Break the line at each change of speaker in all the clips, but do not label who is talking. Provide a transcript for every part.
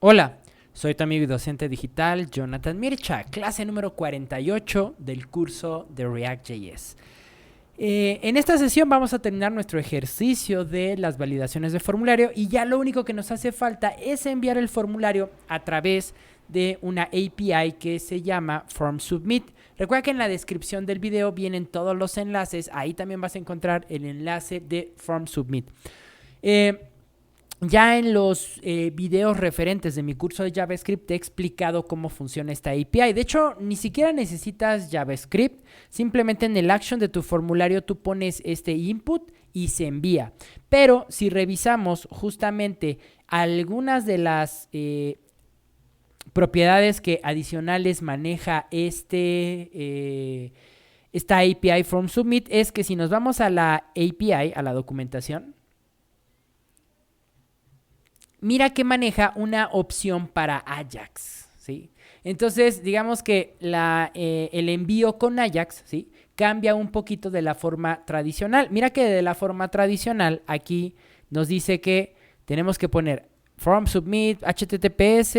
Hola, soy tu amigo y docente digital Jonathan Mircha, clase número 48 del curso de React.js. En esta sesión vamos a terminar nuestro ejercicio de las validaciones de formulario y ya lo único que nos hace falta es enviar el formulario a través de una API que se llama Form Submit. Recuerda que en la descripción del video vienen todos los enlaces, ahí también vas a encontrar el enlace de Form Submit. Ya en los videos referentes de mi curso de JavaScript te he explicado cómo funciona esta API. De hecho, ni siquiera necesitas JavaScript. Simplemente en el action de tu formulario tú pones este input y se envía. Pero si revisamos justamente algunas de las propiedades que adicionales maneja esta API Form Submit, es que si nos vamos a la API, a la documentación, mira que maneja una opción para Ajax, ¿sí? Entonces, digamos que el envío con Ajax, ¿sí?, cambia un poquito de la forma tradicional. Mira que de la forma tradicional aquí nos dice que tenemos que poner form submit https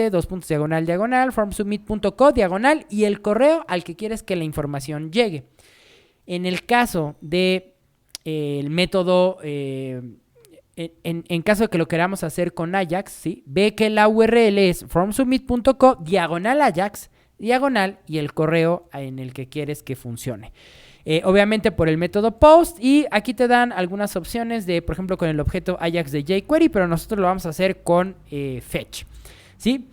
formsubmit.co y el correo al que quieres que la información llegue. En el caso de el método en caso de que lo queramos hacer con Ajax, ¿sí?, ve que la URL es formsubmit.co /Ajax y el correo en el que quieres que funcione. Obviamente por el método post, y aquí te dan algunas opciones de, por ejemplo, con el objeto Ajax de jQuery, pero nosotros lo vamos a hacer con fetch, ¿sí?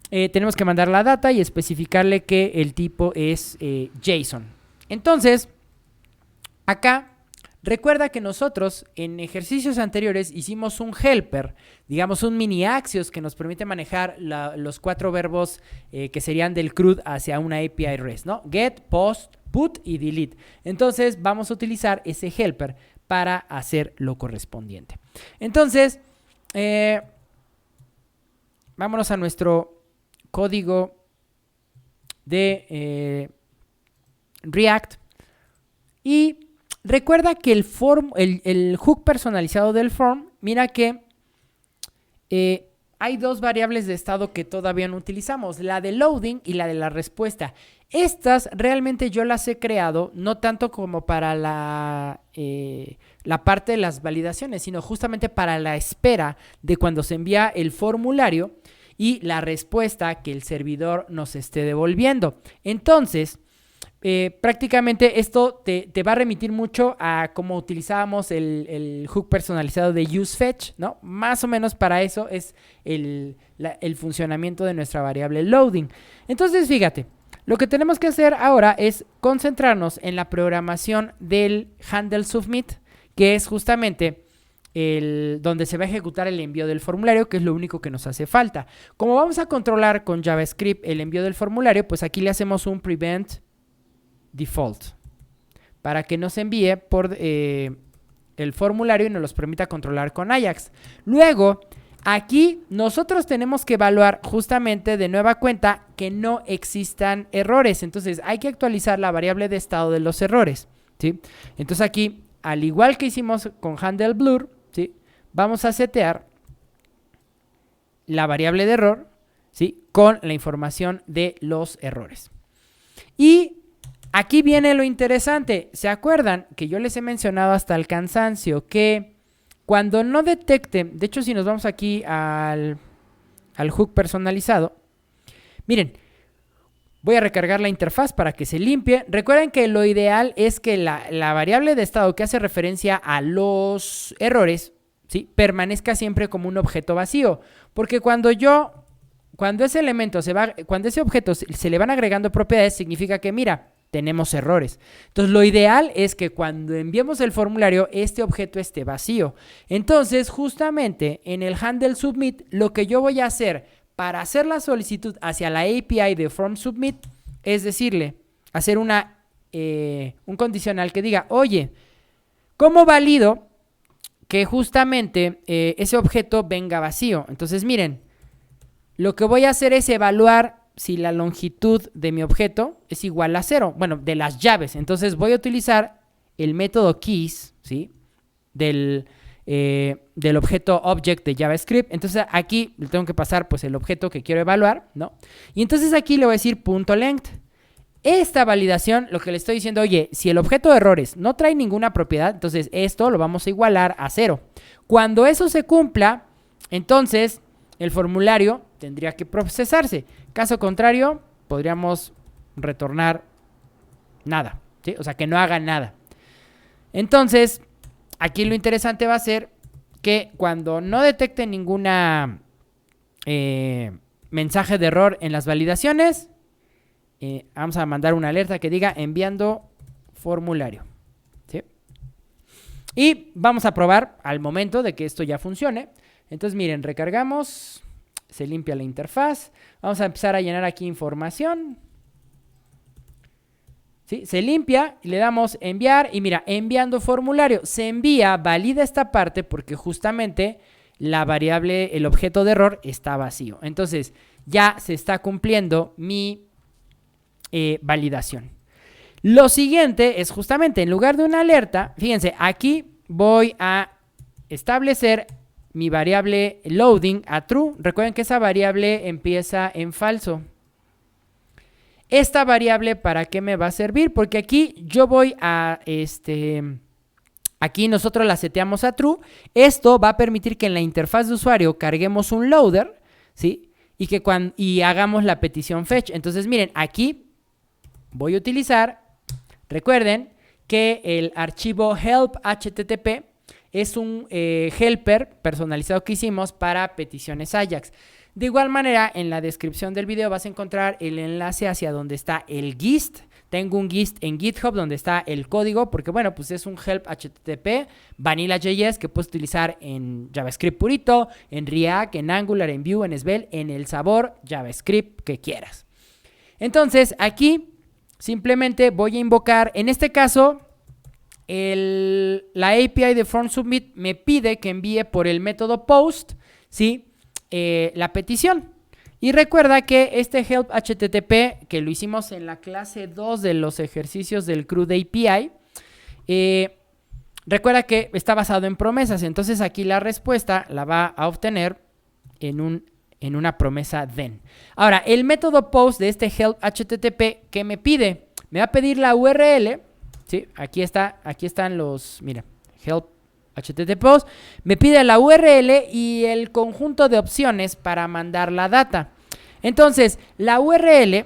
Tenemos que mandar la data y especificarle que el tipo es JSON. Entonces, acá recuerda que nosotros en ejercicios anteriores hicimos un helper, digamos un mini Axios que nos permite manejar los 4 verbos que serían del CRUD hacia una API REST, ¿no? Get, post, put y delete. Entonces vamos a utilizar ese helper para hacer lo correspondiente. Entonces, vámonos a nuestro código de React y recuerda que el hook personalizado del form, mira que hay 2 variables de estado que todavía no utilizamos, la de loading y la de la respuesta. Estas realmente yo las he creado no tanto como para la parte de las validaciones, sino justamente para la espera de cuando se envía el formulario y la respuesta que el servidor nos esté devolviendo. Entonces, prácticamente esto te va a remitir mucho a cómo utilizábamos el hook personalizado de useFetch, ¿no? Más o menos para eso es el funcionamiento de nuestra variable loading. Entonces, fíjate, lo que tenemos que hacer ahora es concentrarnos en la programación del handle submit, que es justamente donde se va a ejecutar el envío del formulario, que es lo único que nos hace falta. Como vamos a controlar con JavaScript el envío del formulario, pues aquí le hacemos un prevent default para que nos envíe por el formulario y nos los permita controlar con Ajax. Luego, aquí nosotros tenemos que evaluar justamente de nueva cuenta que no existan errores. Entonces hay que actualizar la variable de estado de los errores, ¿sí? Entonces aquí, al igual que hicimos con handle blur, ¿sí?, vamos a setear la variable de error, ¿sí?, con la información de los errores. Y aquí viene lo interesante. ¿Se acuerdan que yo les he mencionado hasta el cansancio que cuando no detecte, de hecho si nos vamos aquí al hook personalizado, miren, voy a recargar la interfaz para que se limpie. Recuerden que lo ideal es que la variable de estado que hace referencia a los errores, ¿sí?, permanezca siempre como un objeto vacío, porque cuando ese objeto se le van agregando propiedades, significa que, mira, tenemos errores. Entonces, lo ideal es que cuando enviemos el formulario, este objeto esté vacío. Entonces, justamente en el handle submit, lo que yo voy a hacer para hacer la solicitud hacia la API de form submit es decirle, hacer un condicional que diga, oye, ¿cómo valido que justamente ese objeto venga vacío? Entonces, miren, lo que voy a hacer es evaluar si la longitud de mi objeto es igual a 0, bueno, de las llaves. Entonces voy a utilizar el método keys, ¿sí?, del del objeto object de JavaScript. Entonces aquí le tengo que pasar pues el objeto que quiero evaluar, ¿no? Y entonces aquí le voy a decir .length. Esta validación, lo que le estoy diciendo, oye, si el objeto de errores no trae ninguna propiedad, entonces esto lo vamos a igualar a 0. Cuando eso se cumpla, entonces el formulario tendría que procesarse. Caso contrario, podríamos retornar nada, ¿sí? O sea, que no haga nada. Entonces, aquí lo interesante va a ser que cuando no detecte ninguna mensaje de error en las validaciones, vamos a mandar una alerta que diga enviando formulario, ¿sí? Y vamos a probar al momento de que esto ya funcione. Entonces, miren, recargamos, se limpia la interfaz. Vamos a empezar a llenar aquí información. ¿Sí? Se limpia y le damos enviar y mira, enviando formulario. Se envía, valida esta parte porque justamente la variable, el objeto de error está vacío. Entonces, ya se está cumpliendo mi validación. Lo siguiente es justamente, en lugar de una alerta, fíjense, aquí voy a establecer mi variable loading a true. Recuerden que esa variable empieza en falso. Esta variable, ¿para qué me va a servir? Porque aquí yo voy a, aquí nosotros la seteamos a true. Esto va a permitir que en la interfaz de usuario carguemos un loader, ¿sí? Y hagamos la petición fetch. Entonces, miren, aquí voy a utilizar, recuerden que el archivo help HTTP es un helper personalizado que hicimos para peticiones Ajax. De igual manera, en la descripción del video vas a encontrar el enlace hacia donde está el GIST. Tengo un GIST en GitHub donde está el código, porque bueno, pues es un help HTTP Vanilla.js que puedes utilizar en JavaScript purito, en React, en Angular, en Vue, en Svelte, en el sabor JavaScript que quieras. Entonces, aquí simplemente voy a invocar, en este caso, la API de Form Submit me pide que envíe por el método post, ¿sí? La petición. Y recuerda que este help HTTP, que lo hicimos en la clase 2 de los ejercicios del CRUD API, recuerda que está basado en promesas. Entonces aquí la respuesta la va a obtener en una promesa then. Ahora, el método post de este help HTTP, ¿qué me pide? Me va a pedir la URL, ¿sí? Aquí están los, mira, help HTTP post, me pide la URL y el conjunto de opciones para mandar la data. Entonces, la URL,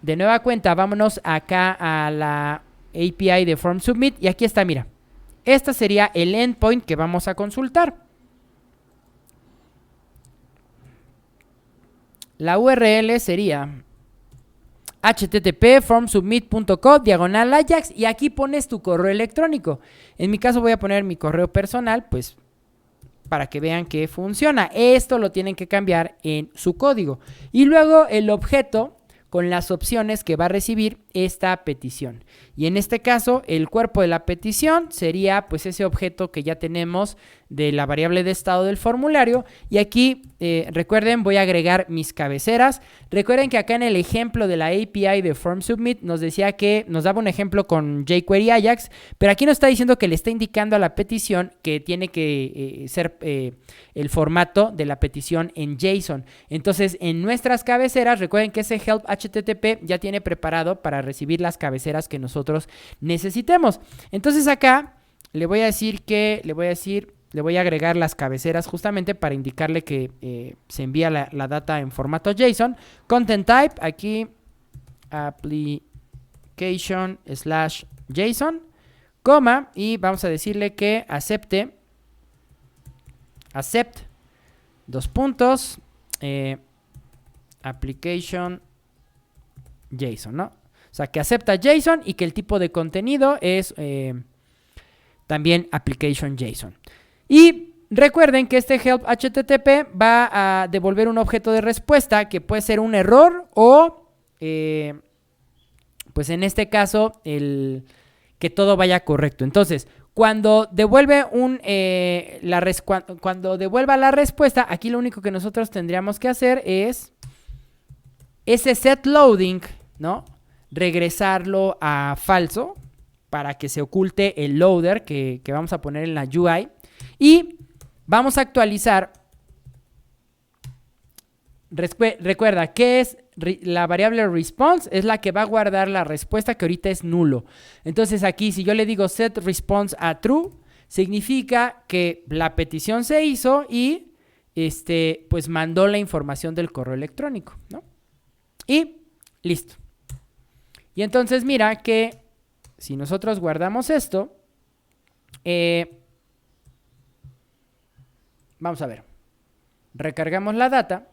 de nueva cuenta, vámonos acá a la API de Form Submit y aquí está, mira. Este sería el endpoint que vamos a consultar. La URL sería http://formsubmit.co/Ajax y aquí pones tu correo electrónico. En mi caso voy a poner mi correo personal, pues para que vean que funciona. Esto lo tienen que cambiar en su código. Y luego el objeto con las opciones que va a recibir esta petición. Y en este caso, el cuerpo de la petición sería pues ese objeto que ya tenemos de la variable de estado del formulario. Y aquí, recuerden, voy a agregar mis cabeceras. Recuerden que acá en el ejemplo de la API de Form Submit nos decía que nos daba un ejemplo con jQuery Ajax, pero aquí nos está diciendo que le está indicando a la petición que tiene que ser el formato de la petición en JSON. Entonces, en nuestras cabeceras, recuerden que ese help HTTP ya tiene preparado para recibir las cabeceras que nosotros necesitemos. Entonces acá le voy a agregar las cabeceras justamente para indicarle que se envía la data en formato JSON. Content type, aquí application/JSON, coma, y vamos a decirle que accept, application JSON, ¿no? O sea, que acepta JSON y que el tipo de contenido es también application JSON. Y recuerden que este help HTTP va a devolver un objeto de respuesta que puede ser un error o, pues en este caso, que todo vaya correcto. Entonces, cuando devuelve cuando devuelva la respuesta, aquí lo único que nosotros tendríamos que hacer es ese set loading, ¿no? Regresarlo a falso para que se oculte el loader que vamos a poner en la UI. Y vamos a actualizar. Recuerda, ¿qué es la variable response? Es la que va a guardar la respuesta que ahorita es nulo. Entonces aquí si yo le digo set response a true, significa que la petición se hizo y pues mandó la información del correo electrónico, ¿no? Y listo. Y entonces mira que si nosotros guardamos esto, vamos a ver, recargamos la data,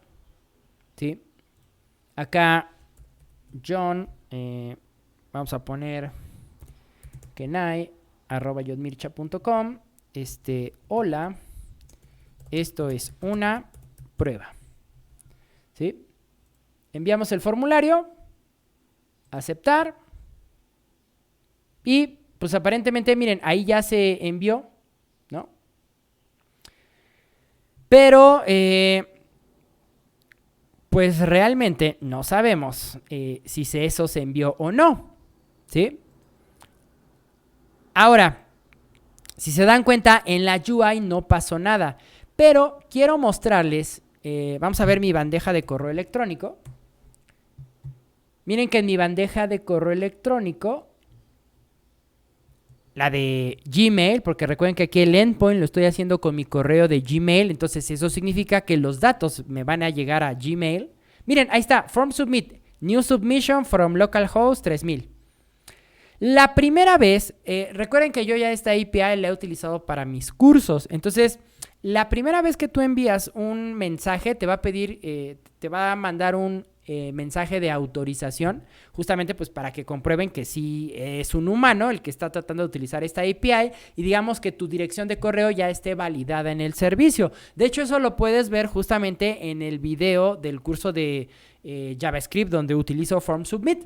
¿sí? Acá John, vamos a poner kenai@yodmircha.com, hola, esto es una prueba, ¿sí? Enviamos el formulario, aceptar, y pues aparentemente, miren, ahí ya se envió, ¿no? Pero, pues realmente no sabemos si eso se envió o no, ¿sí? Ahora, si se dan cuenta, en la UI no pasó nada, pero quiero mostrarles, vamos a ver mi bandeja de correo electrónico. Miren que en mi bandeja de correo electrónico, la de Gmail, porque recuerden que aquí el endpoint lo estoy haciendo con mi correo de Gmail, entonces eso significa que los datos me van a llegar a Gmail. Miren, ahí está, form submit, new submission from localhost 3000. La primera vez, recuerden que yo ya esta API la he utilizado para mis cursos, entonces la primera vez que tú envías un mensaje te va a pedir, te va a mandar un mensaje de autorización, justamente pues para que comprueben que sí es un humano el que está tratando de utilizar esta API y digamos que tu dirección de correo ya esté validada en el servicio. De hecho, eso lo puedes ver justamente en el video del curso de JavaScript donde utilizo Form Submit.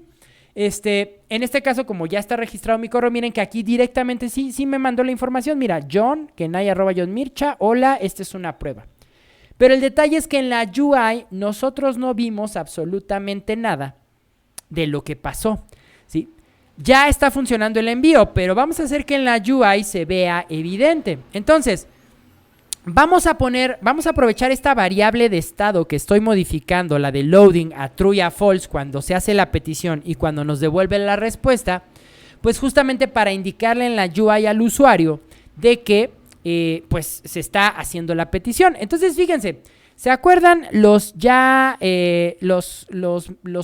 En este caso, como ya está registrado mi correo, miren que aquí directamente sí me mandó la información. Mira, John, kenai@johnmircha, hola, esta es una prueba. Pero el detalle es que en la UI nosotros no vimos absolutamente nada de lo que pasó, ¿sí? Ya está funcionando el envío, pero vamos a hacer que en la UI se vea evidente. Entonces, vamos a aprovechar esta variable de estado que estoy modificando, la de loading a true y a false cuando se hace la petición y cuando nos devuelve la respuesta, pues justamente para indicarle en la UI al usuario de que pues se está haciendo la petición. Entonces, fíjense, ¿se acuerdan los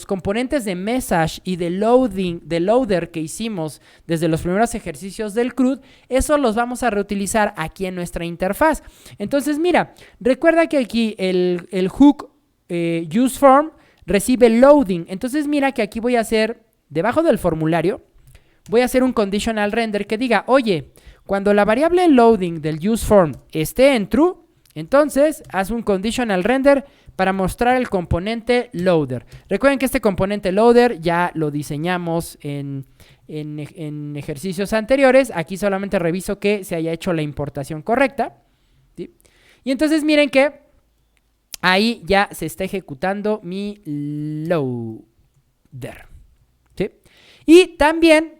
componentes de message y de loader que hicimos desde los primeros ejercicios del CRUD? Eso los vamos a reutilizar aquí en nuestra interfaz. Entonces, mira, recuerda que aquí el hook useForm recibe loading. Entonces, mira que aquí voy a hacer, debajo del formulario, voy a hacer un conditional render que diga, oye, cuando la variable loading del useForm esté en true, entonces haz un conditional render para mostrar el componente loader. Recuerden que este componente loader ya lo diseñamos en ejercicios anteriores. Aquí solamente reviso que se haya hecho la importación correcta, ¿sí? Y entonces miren que ahí ya se está ejecutando mi loader, ¿sí? Y también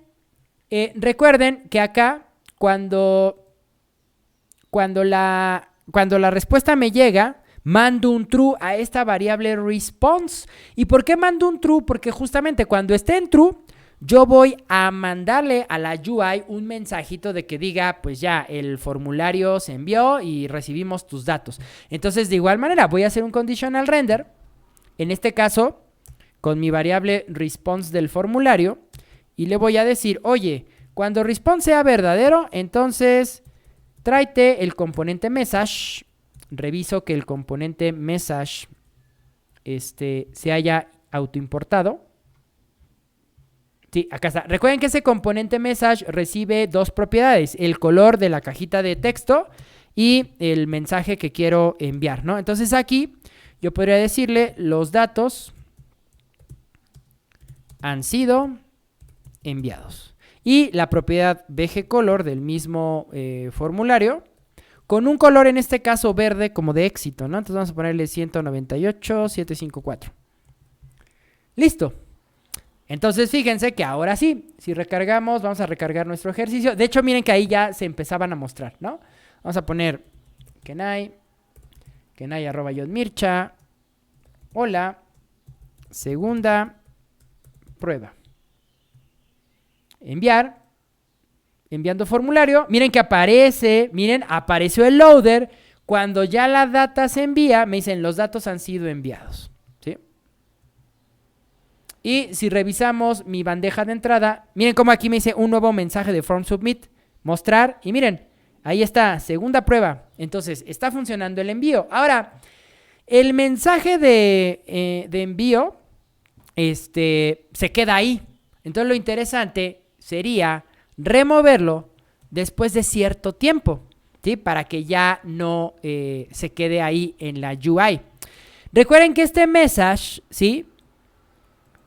recuerden que acá cuando la respuesta me llega, mando un true a esta variable response. ¿Y por qué mando un true? Porque justamente cuando esté en true, yo voy a mandarle a la UI un mensajito de que diga, pues ya, el formulario se envió y recibimos tus datos. Entonces, de igual manera, voy a hacer un conditional render, en este caso, con mi variable response del formulario, y le voy a decir, oye, cuando response sea verdadero, entonces tráete el componente message. Reviso que el componente message se haya autoimportado. Sí, acá está. Recuerden que ese componente message recibe dos propiedades: el color de la cajita de texto y el mensaje que quiero enviar, ¿no? Entonces aquí yo podría decirle los datos han sido enviados. Y la propiedad BGColor del mismo formulario, con un color en este caso verde como de éxito, ¿no? Entonces vamos a ponerle 198.754. Listo. Entonces fíjense que ahora sí, si recargamos, vamos a recargar nuestro ejercicio. De hecho, miren que ahí ya se empezaban a mostrar, ¿no? Vamos a poner kenai@yodmircha. Hola, segunda prueba. Enviar. Enviando formulario. Miren que aparece. Miren, apareció el loader. Cuando ya la data se envía, me dicen los datos han sido enviados. ¿Sí? Y si revisamos mi bandeja de entrada, miren cómo aquí me dice un nuevo mensaje de Form Submit. Mostrar. Y miren, ahí está, segunda prueba. Entonces, está funcionando el envío. Ahora, el mensaje de envío se queda ahí. Entonces, lo interesante sería removerlo después de cierto tiempo, ¿sí? Para que ya no se quede ahí en la UI. Recuerden que este message, ¿sí?,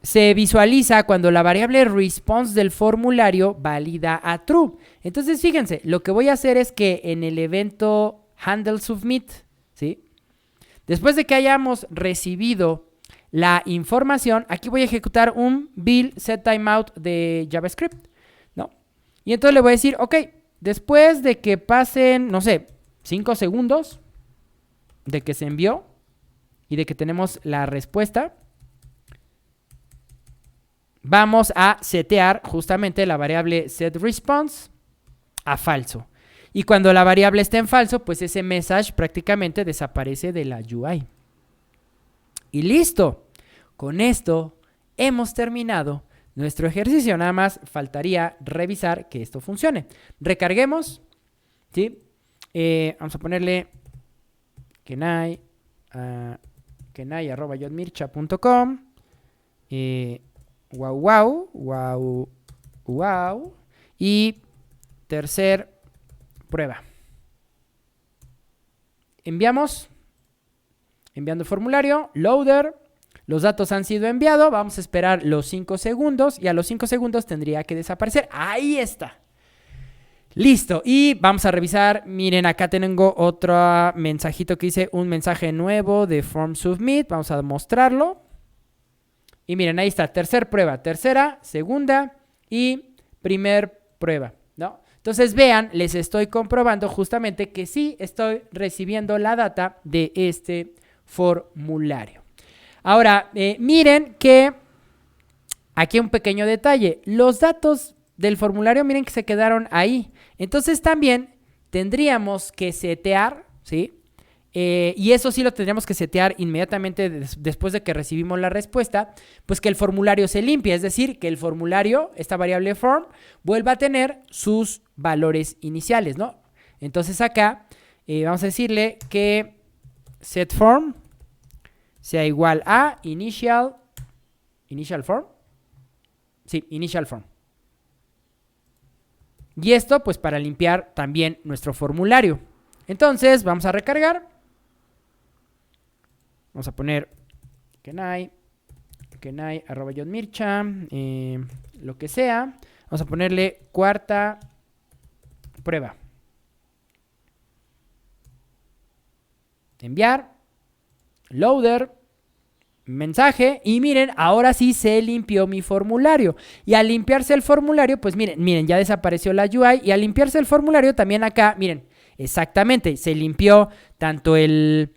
se visualiza cuando la variable response del formulario valida a true. Entonces, fíjense, lo que voy a hacer es que en el evento handle submit, ¿sí?, después de que hayamos recibido la información, aquí voy a ejecutar un build set timeout de JavaScript, ¿no? Y entonces le voy a decir, ok, después de que pasen, no sé, 5 segundos de que se envió y de que tenemos la respuesta, vamos a setear justamente la variable setResponse a falso. Y cuando la variable esté en falso, pues ese message prácticamente desaparece de la UI. Y listo. Con esto hemos terminado nuestro ejercicio. Nada más faltaría revisar que esto funcione. Recarguemos. ¿Sí? Vamos a ponerle kenai@yodmircha.com. Wow. Y tercer prueba. Enviando el formulario, loader, los datos han sido enviados, vamos a esperar los 5 segundos y a los 5 segundos tendría que desaparecer. Ahí está. Listo. Y vamos a revisar. Miren, acá tengo otro mensajito que dice un mensaje nuevo de Form Submit. Vamos a mostrarlo. Y miren, ahí está. Tercera, segunda y primer prueba, ¿no? Entonces, vean, les estoy comprobando justamente que sí estoy recibiendo la data de este formulario. Ahora, miren que aquí hay un pequeño detalle. Los datos del formulario, miren que se quedaron ahí. Entonces, también tendríamos que setear, ¿sí? Y eso sí lo tendríamos que setear inmediatamente después de que recibimos la respuesta, pues que el formulario se limpie, es decir, que el formulario, esta variable form, vuelva a tener sus valores iniciales, ¿no? Entonces acá vamos a decirle que setForm sea igual a initial form. Sí, initial form. Y esto pues para limpiar también nuestro formulario. Entonces vamos a recargar. Vamos a poner kenai@yodmircha, lo que sea. Vamos a ponerle cuarta prueba. Enviar. Loader. Mensaje. Y miren, ahora sí se limpió mi formulario. Y al limpiarse el formulario, pues miren, ya desapareció la UI. Y al limpiarse el formulario también acá, miren, exactamente, se limpió tanto el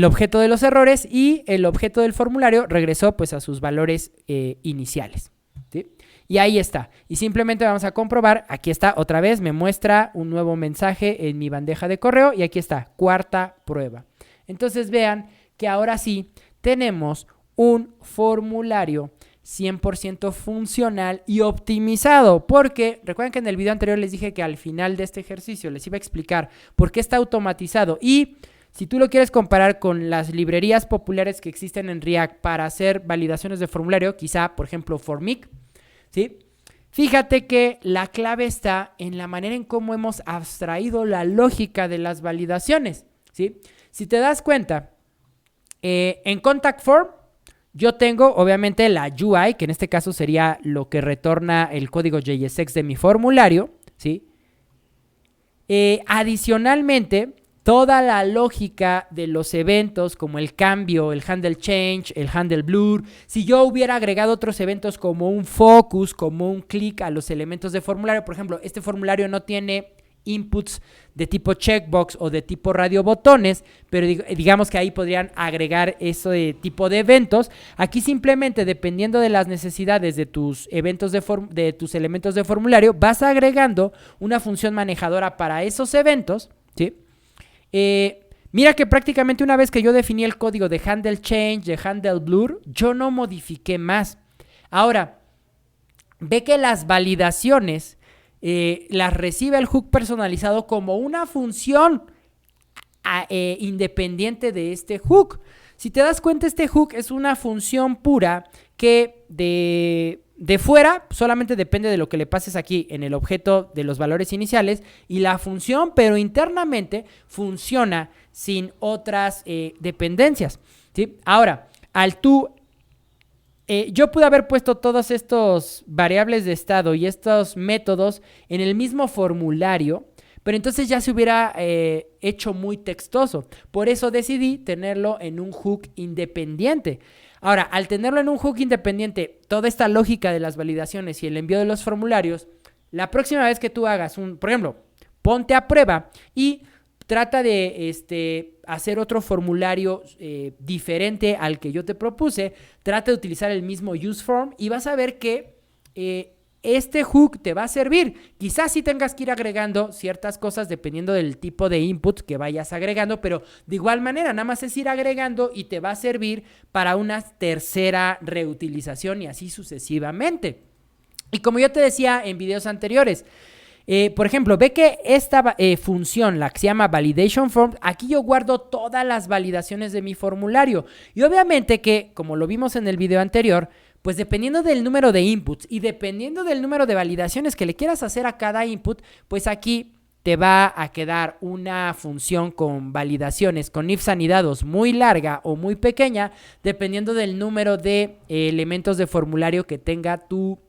objeto de los errores y el objeto del formulario regresó pues a sus valores iniciales, ¿sí? Y ahí está. Y simplemente vamos a comprobar. Aquí está, otra vez me muestra un nuevo mensaje en mi bandeja de correo y aquí está, cuarta prueba. Entonces vean que ahora sí tenemos un formulario 100% funcional y optimizado, porque recuerden que en el video anterior les dije que al final de este ejercicio les iba a explicar por qué está automatizado. Y si tú lo quieres comparar con las librerías populares que existen en React para hacer validaciones de formulario, quizá, por ejemplo, Formic, ¿sí? Fíjate que la clave está en la manera en cómo hemos abstraído la lógica de las validaciones, ¿sí? Si te das cuenta, en Contact Form yo tengo obviamente la UI, que en este caso sería lo que retorna el código JSX de mi formulario, ¿sí? Adicionalmente, toda la lógica de los eventos como el cambio, el handle change, el handle blur, si yo hubiera agregado otros eventos como un focus, como un click a los elementos de formulario, por ejemplo, este formulario no tiene inputs de tipo checkbox o de tipo radiobotones, pero digamos que ahí podrían agregar ese tipo de eventos. Aquí simplemente, dependiendo de las necesidades de tus eventos de tus elementos de formulario, vas agregando una función manejadora para esos eventos, ¿sí? Mira que prácticamente una vez que yo definí el código de handle change, de handle blur, yo no modifiqué más. Ahora, ve que las validaciones las recibe el hook personalizado como una función independiente de este hook. Si te das cuenta, este hook es una función pura que de fuera solamente depende de lo que le pases aquí en el objeto de los valores iniciales, y la función, pero internamente funciona sin otras dependencias, ¿sí? Ahora, al tú yo pude haber puesto todos estos variables de estado y estos métodos en el mismo formulario, pero entonces ya se hubiera hecho muy textoso. Por eso decidí tenerlo en un hook independiente. Ahora, al tenerlo en un hook independiente, toda esta lógica de las validaciones y el envío de los formularios, la próxima vez que tú hagas por ejemplo, ponte a prueba y trata de hacer otro formulario diferente al que yo te propuse. Trata de utilizar el mismo useForm y vas a ver que este hook te va a servir. Quizás sí tengas que ir agregando ciertas cosas dependiendo del tipo de input que vayas agregando, pero de igual manera nada más es ir agregando y te va a servir para una tercera reutilización y así sucesivamente. Y como yo te decía en videos anteriores, por ejemplo, ve que esta función, la que se llama validation form, aquí yo guardo todas las validaciones de mi formulario. Y obviamente que, como lo vimos en el video anterior, pues dependiendo del número de inputs y dependiendo del número de validaciones que le quieras hacer a cada input, pues aquí te va a quedar una función con validaciones con ifs anidados muy larga o muy pequeña, dependiendo del número de elementos de formulario que tenga tu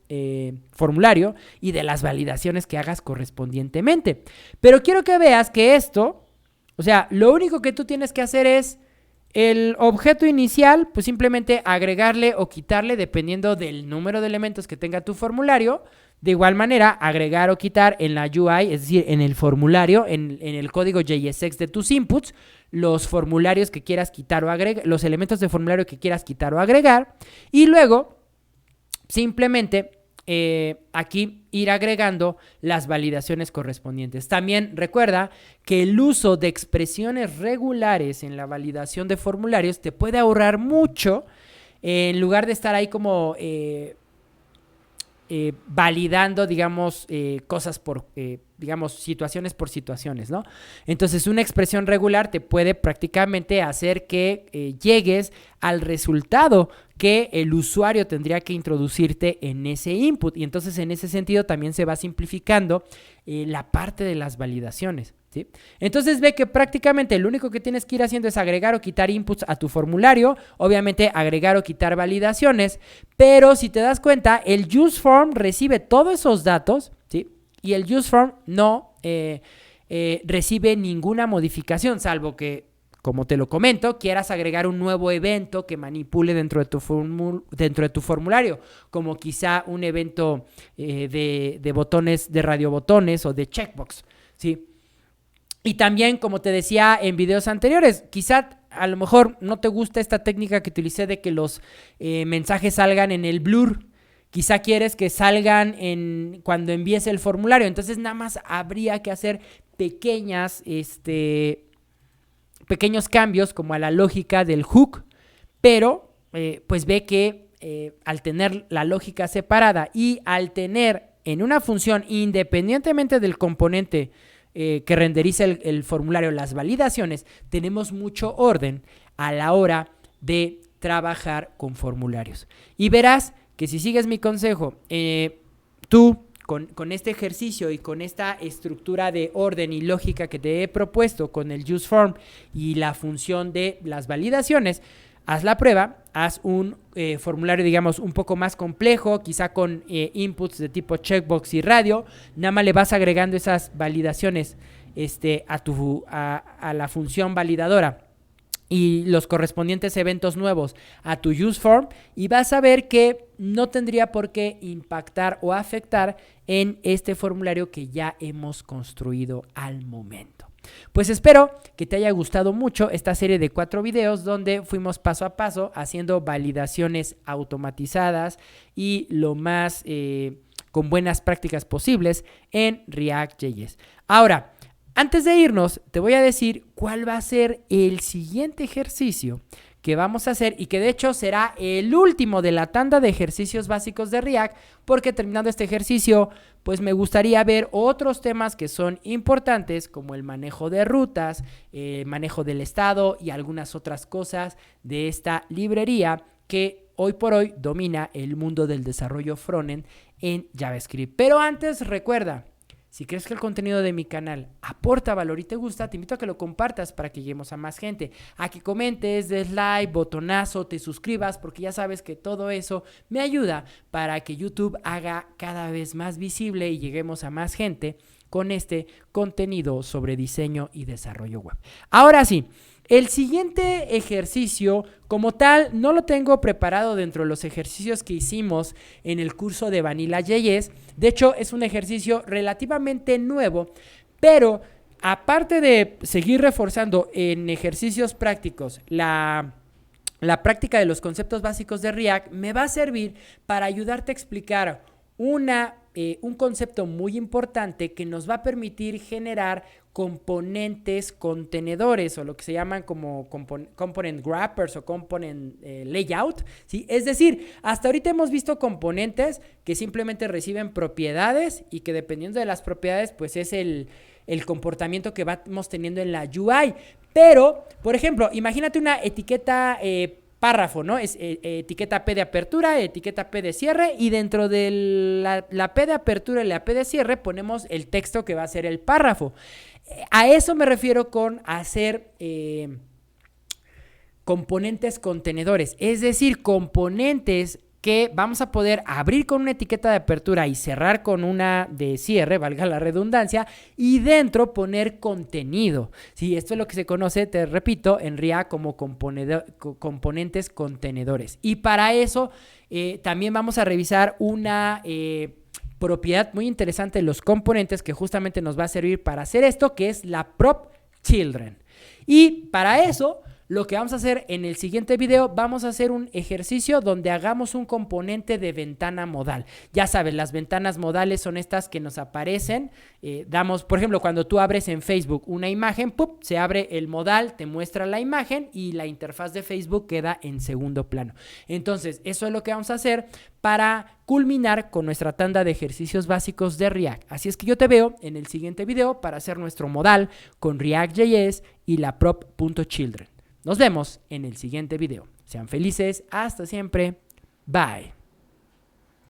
formulario y de las validaciones que hagas correspondientemente. Pero quiero que veas que esto, o sea, lo único que tú tienes que hacer es el objeto inicial, pues simplemente agregarle o quitarle dependiendo del número de elementos que tenga tu formulario. De igual manera, agregar o quitar en la UI, es decir, en el formulario, en el código JSX de tus inputs, los formularios que quieras quitar o agregar, los elementos de formulario que quieras quitar o agregar. Y luego, simplemente aquí ir agregando las validaciones correspondientes. También recuerda que el uso de expresiones regulares en la validación de formularios te puede ahorrar mucho en lugar de estar ahí como validando, digamos, cosas por, digamos, situaciones por situaciones, ¿no? Entonces, una expresión regular te puede prácticamente hacer que llegues al resultado que el usuario tendría que introducirte en ese input. Y entonces, en ese sentido, también se va simplificando la parte de las validaciones, ¿sí? Entonces ve que prácticamente lo único que tienes que ir haciendo es agregar o quitar inputs a tu formulario, obviamente agregar o quitar validaciones, pero si te das cuenta, el useForm recibe todos esos datos, ¿sí? Y el useForm no recibe ninguna modificación, salvo que, como te lo comento, quieras agregar un nuevo evento que manipule dentro de tu formulario, como quizá un evento de botones, de radiobotones o de checkbox, ¿sí? Y también, como te decía en videos anteriores, quizá a lo mejor no te gusta esta técnica que utilicé de que los mensajes salgan en el blur. Quizá quieres que salgan cuando envíes el formulario. Entonces nada más habría que hacer pequeños cambios como a la lógica del hook. Pero pues ve que al tener la lógica separada y al tener en una función independientemente del componente que renderiza el formulario, las validaciones, tenemos mucho orden a la hora de trabajar con formularios. Y verás que si sigues mi consejo, tú con este ejercicio y con esta estructura de orden y lógica que te he propuesto con el useForm y la función de las validaciones, haz la prueba, haz un formulario, digamos, un poco más complejo, quizá con inputs de tipo checkbox y radio. Nada más le vas agregando esas validaciones a la función validadora y los correspondientes eventos nuevos a tu useform y vas a ver que no tendría por qué impactar o afectar en este formulario que ya hemos construido al momento. Pues espero que te haya gustado mucho esta serie de 4 videos donde fuimos paso a paso haciendo validaciones automatizadas y lo más con buenas prácticas posibles en React.js. Ahora, antes de irnos, te voy a decir cuál va a ser el siguiente ejercicio que vamos a hacer y que de hecho será el último de la tanda de ejercicios básicos de React, porque terminando este ejercicio, pues me gustaría ver otros temas que son importantes como el manejo de rutas, manejo del estado y algunas otras cosas de esta librería que hoy por hoy domina el mundo del desarrollo frontend en JavaScript. Pero antes, recuerda, si crees que el contenido de mi canal aporta valor y te gusta, te invito a que lo compartas para que lleguemos a más gente, a que comentes, des like, botonazo, te suscribas, porque ya sabes que todo eso me ayuda para que YouTube haga cada vez más visible y lleguemos a más gente con este contenido sobre diseño y desarrollo web. Ahora sí, el siguiente ejercicio como tal no lo tengo preparado dentro de los ejercicios que hicimos en el curso de Vanilla.js. De hecho, es un ejercicio relativamente nuevo, pero aparte de seguir reforzando en ejercicios prácticos la práctica de los conceptos básicos de React, me va a servir para ayudarte a explicar un concepto muy importante que nos va a permitir generar componentes contenedores o lo que se llaman como component wrappers o component layout, ¿sí? Es decir, hasta ahorita hemos visto componentes que simplemente reciben propiedades y que dependiendo de las propiedades pues es el comportamiento que vamos teniendo en la UI. Pero, por ejemplo, imagínate una etiqueta párrafo, ¿no? Es etiqueta P de apertura, etiqueta P de cierre y dentro de la P de apertura y la P de cierre ponemos el texto que va a ser el párrafo. A eso me refiero con hacer componentes contenedores, es decir, componentes que vamos a poder abrir con una etiqueta de apertura y cerrar con una de cierre, valga la redundancia, y dentro poner contenido. Sí, esto es lo que se conoce, te repito, en React como componentes contenedores. Y para eso también vamos a revisar una propiedad muy interesante de los componentes que justamente nos va a servir para hacer esto, que es la prop children. Y para eso, lo que vamos a hacer en el siguiente video, vamos a hacer un ejercicio donde hagamos un componente de ventana modal. Ya sabes, las ventanas modales son estas que nos aparecen. Por ejemplo, cuando tú abres en Facebook una imagen, ¡pup!, se abre el modal, te muestra la imagen y la interfaz de Facebook queda en segundo plano. Entonces, eso es lo que vamos a hacer para culminar con nuestra tanda de ejercicios básicos de React. Así es que yo te veo en el siguiente video para hacer nuestro modal con React.js y la prop.children. Nos vemos en el siguiente video. Sean felices. Hasta siempre. Bye.